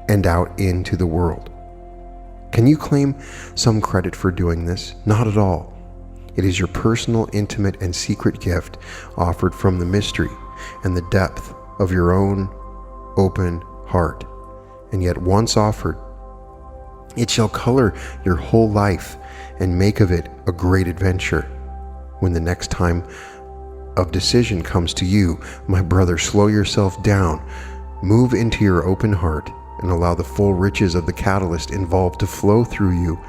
and out into the world. Can you claim some credit for doing this? Not at all. It is your personal, intimate, and secret gift offered from the mystery and the depth of your own open heart. And yet once offered, it shall color your whole life and make of it a great adventure. When the next time of decision comes to you, my brother, slow yourself down, move into your open heart, and allow the full riches of the catalyst involved to flow through you.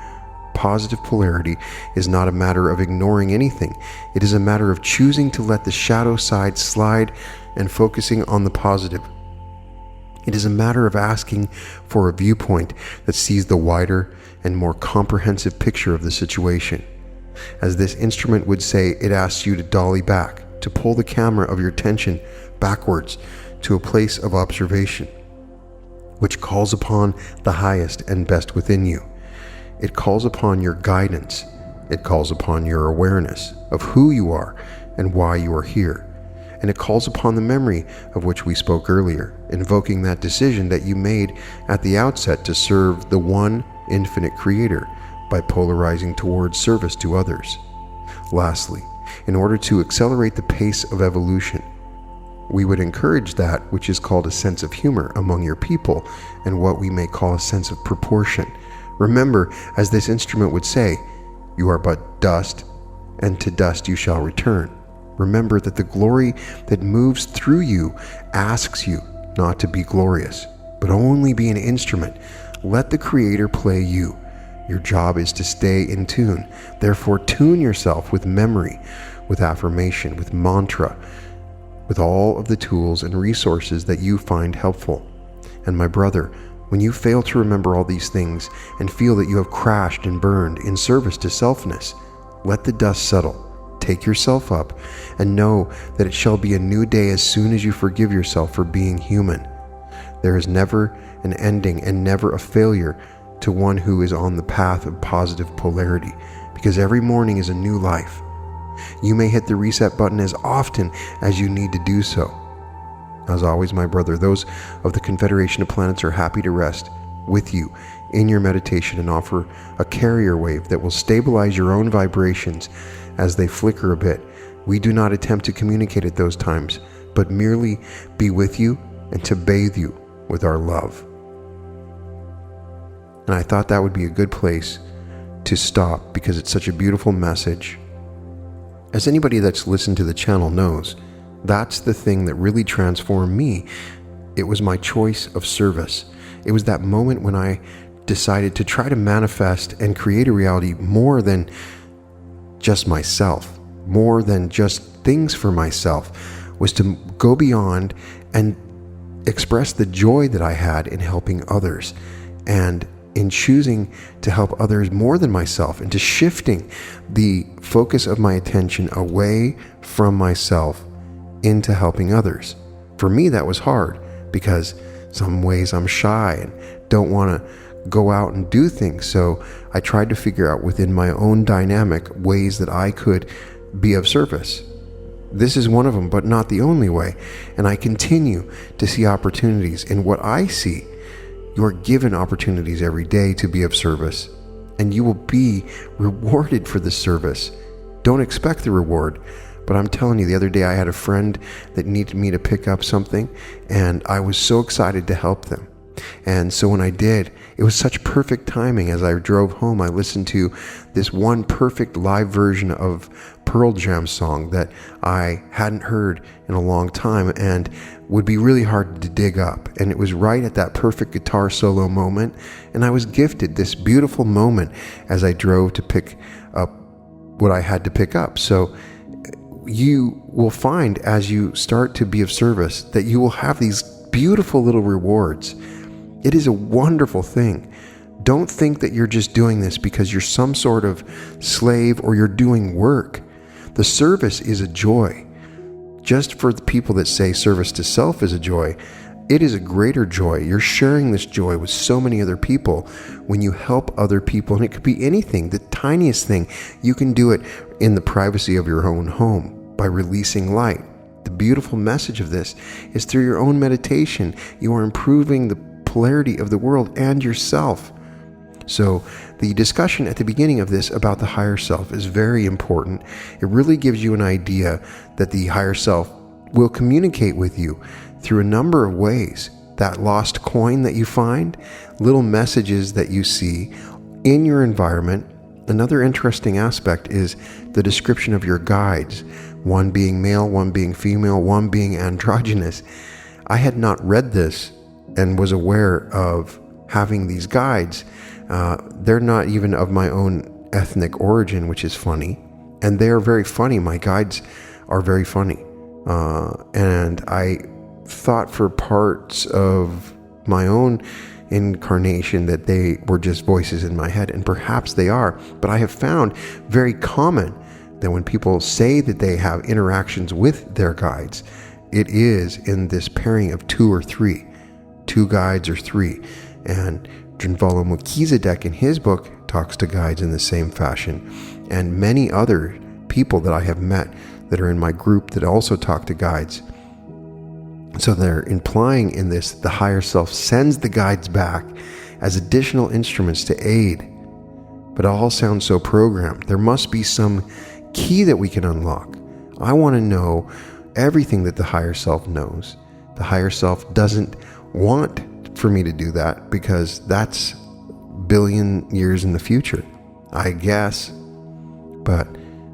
Positive polarity is not a matter of ignoring anything. It is a matter of choosing to let the shadow side slide and focusing on the positive. It is a matter of asking for a viewpoint that sees the wider and more comprehensive picture of the situation. As this instrument would say, it asks you to dolly back, to pull the camera of your attention backwards to a place of observation, which calls upon the highest and best within you. It calls upon your guidance. It calls upon your awareness of who you are and why you are here. And it calls upon the memory of which we spoke earlier, invoking that decision that you made at the outset to serve the one infinite creator by polarizing towards service to others. Lastly, in order to accelerate the pace of evolution, we would encourage that which is called a sense of humor among your people and what we may call a sense of proportion. Remember, as this instrument would say, you are but dust, and to dust you shall return. Remember that the glory that moves through you asks you not to be glorious, but only be an instrument. Let the Creator play you. Your job is to stay in tune. Therefore, tune yourself with memory, with affirmation, with mantra, with all of the tools and resources that you find helpful. And my brother, when you fail to remember all these things and feel that you have crashed and burned in service to selfness, let the dust settle. Take yourself up and know that it shall be a new day as soon as you forgive yourself for being human. There is never an ending and never a failure to one who is on the path of positive polarity, because every morning is a new life. You may hit the reset button as often as you need to do so. As always, my brother, those of the Confederation of Planets are happy to rest with you in your meditation and offer a carrier wave that will stabilize your own vibrations as they flicker a bit. We do not attempt to communicate at those times, but merely be with you and to bathe you with our love. And I thought that would be a good place to stop because it's such a beautiful message. As anybody that's listened to the channel knows, that's the thing that really transformed me. It was my choice of service. It was that moment when I decided to try to manifest and create a reality more than just myself, more than just things for myself, was to go beyond and express the joy that I had in helping others and in choosing to help others more than myself, and to shifting the focus of my attention away from myself into helping others. For me, that was hard because some ways I'm shy and don't want to go out and do things. So I tried to figure out within my own dynamic ways that I could be of service. This is one of them, but not the only way. And I continue to see opportunities in what I see. You are given opportunities every day to be of service, and you will be rewarded for the service. Don't expect the reward, but I'm telling you, the other day I had a friend that needed me to pick up something, and I was so excited to help them. And so when I did, it was such perfect timing. As I drove home, I listened to this one perfect live version of Pearl Jam song that I hadn't heard in a long time and would be really hard to dig up. And it was right at that perfect guitar solo moment. And I was gifted this beautiful moment as I drove to pick up what I had to pick up. So you will find as you start to be of service that you will have these beautiful little rewards. It is a wonderful thing. Don't think that you're just doing this because you're some sort of slave or you're doing work. The service is a joy. Just for the people that say service to self is a joy, it is a greater joy. You're sharing this joy with so many other people when you help other people. And it could be anything, the tiniest thing. You can do it in the privacy of your own home by releasing light. The beautiful message of this is through your own meditation, you are improving the polarity of the world and yourself. So the discussion at the beginning of this about the higher self is very important. It really gives you an idea that the higher self will communicate with you through a number of ways. That lost coin that you find, little messages that you see in your environment. Another interesting aspect is the description of your guides, one being male, one being female, one being androgynous. I had not read this and was aware of having these guides. They're not even of my own ethnic origin, which is funny. And they're very funny. My guides are very funny. And I thought for parts of my own incarnation that they were just voices in my head, and perhaps they are. But I have found very common that when people say that they have interactions with their guides, it is in this pairing of two or three. Two guides or three. And Drinvalo Melchizedek in his book talks to guides in the same fashion. And many other people that I have met that are in my group that also talk to guides. So they're implying in this, the higher self sends the guides back as additional instruments to aid. But it all sounds so programmed. There must be some key that we can unlock. I want to know everything that the higher self knows. The higher self doesn't want for me to do that because that's billion years in the future, I guess. But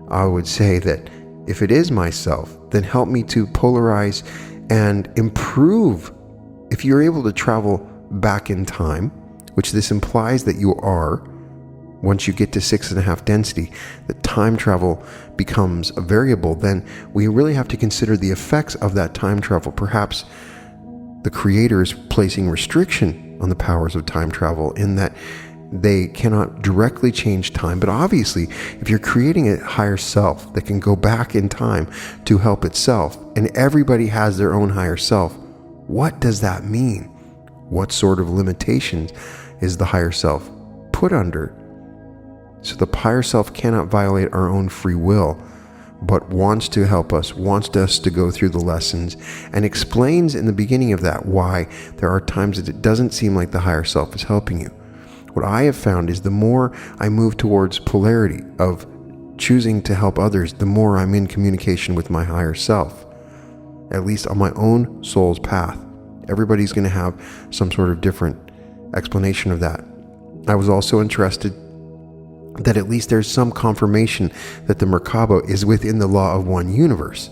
I would say that if it is myself, then help me to polarize and improve. If you're able to travel back in time, which this implies that you are, once you get to 6.5 density, that time travel becomes a variable, then we really have to consider the effects of that time travel. Perhaps the creator is placing restriction on the powers of time travel in that they cannot directly change time. But obviously, if you're creating a higher self that can go back in time to help itself, and everybody has their own higher self, what does that mean? What sort of limitations is the higher self put under? So the higher self cannot violate our own free will, but wants to help us, wants us to go through the lessons, and explains in the beginning of that why there are times that it doesn't seem like the higher self is helping you. What I have found is the more I move towards polarity of choosing to help others, the more I'm in communication with my higher self, at least on my own soul's path. Everybody's going to have some sort of different explanation of that. I was also interested that at least there's some confirmation that the Merkaba is within the law of one universe,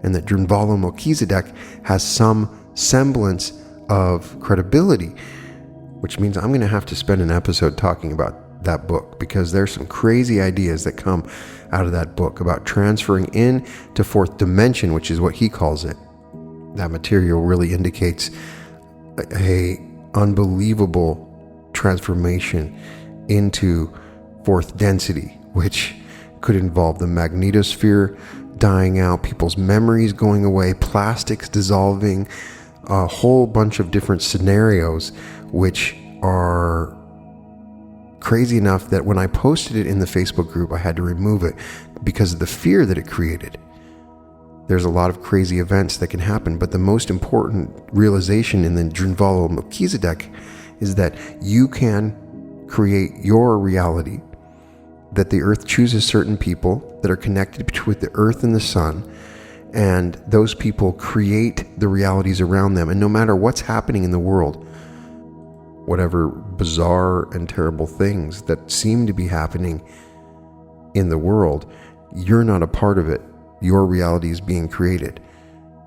and that Drinvalo Melchizedek has some semblance of credibility, which means I'm going to have to spend an episode talking about that book, because there's some crazy ideas that come out of that book about transferring in to fourth dimension, which is what he calls it. That material really indicates a unbelievable transformation into fourth density, which could involve the magnetosphere dying out, people's memories going away, plastics dissolving, a whole bunch of different scenarios, which are crazy enough that when I posted it in the Facebook group, I had to remove it because of the fear that it created. There's a lot of crazy events that can happen, but the most important realization in the Drinvalo Melchizedek is that you can create your reality, that the earth chooses certain people that are connected with the earth and the sun, and those people create the realities around them. And no matter what's happening in the world, whatever bizarre and terrible things that seem to be happening in the world, you're not a part of it. Your reality is being created.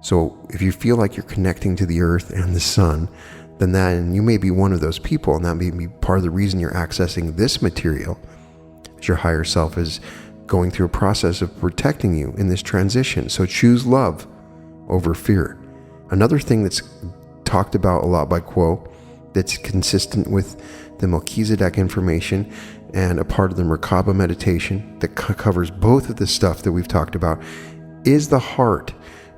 So if you feel like you're connecting to the earth and the sun, then you may be one of those people, and that may be part of the reason you're accessing this material. Your higher self is going through a process of protecting you in this transition. So choose love over fear. Another thing that's talked about a lot by Quo, that's consistent with the Melchizedek information and a part of the Merkaba meditation that covers both of the stuff that we've talked about, is the heart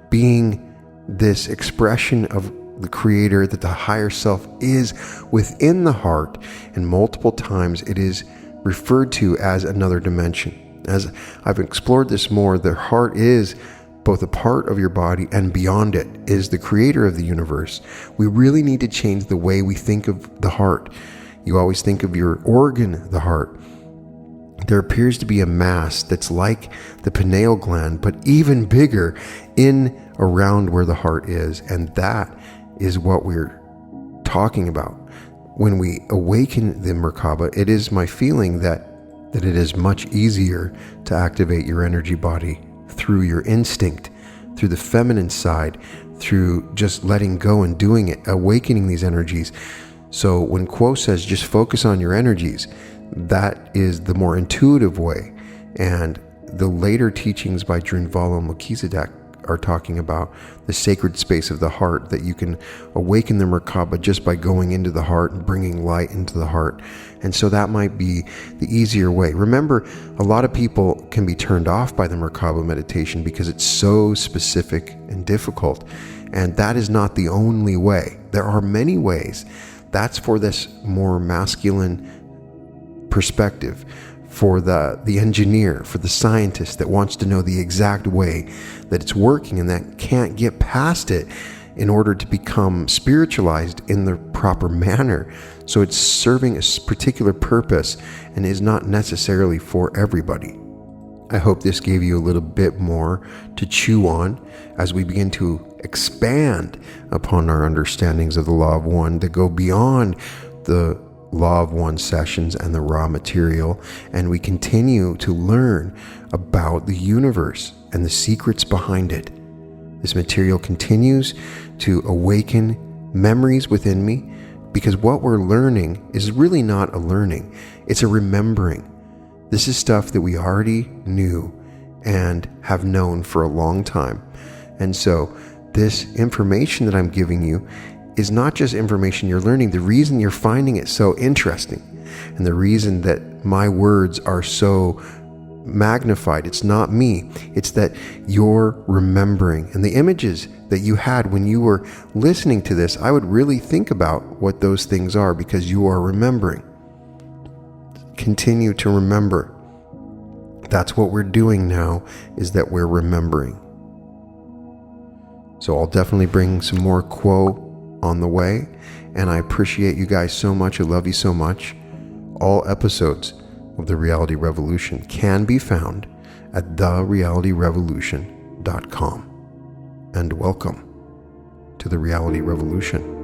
being this expression of the creator, that the higher self is within the heart, and multiple times it is referred to as another dimension. As I've explored this more, the heart is both a part of your body, and beyond it is the creator of the universe. We really need to change the way we think of the heart. you always think of your organ, the heart. There appears to be a mass that's like the pineal gland, but even bigger in around where the heart is. And that is what we're talking about. When we awaken the Merkaba, it is my feeling that it is much easier to activate your energy body through your instinct, through the feminine side, through just letting go and doing it, awakening these energies. So when Quo says just focus on your energies, that is the more intuitive way. And the later teachings by Drunvalo Melchizedek are talking about the sacred space of the heart, that you can awaken the Merkaba just by going into the heart and bringing light into the heart. And so that might be the easier way. Remember, a lot of people can be turned off by the Merkaba meditation because it's so specific and difficult. And that is not the only way. There are many ways. That's for this more masculine perspective, for the engineer, for the scientist that wants to know the exact way that it's working and that can't get past it in order to become spiritualized in the proper manner. So it's serving a particular purpose and is not necessarily for everybody. I hope this gave you a little bit more to chew on as we begin to expand upon our understandings of the Law of One that go beyond the Law of One sessions and the raw material, and we continue to learn about the universe and the secrets behind it. This material continues to awaken memories within me, because what we're learning is really not a learning, it's a remembering. This is stuff that we already knew and have known for a long time. And so this information that I'm giving you is not just information you're learning. The reason you're finding it so interesting and the reason that my words are so magnified, it's not me, it's that you're remembering. And the images that you had when you were listening to this, I would really think about what those things are, because you are remembering. Continue to remember. That's what we're doing now, is that we're remembering. So I'll definitely bring some more Quo on the way, and I appreciate you guys so much. I love you so much. All episodes of The Reality Revolution can be found at therealityrevolution.com. And welcome to The Reality Revolution.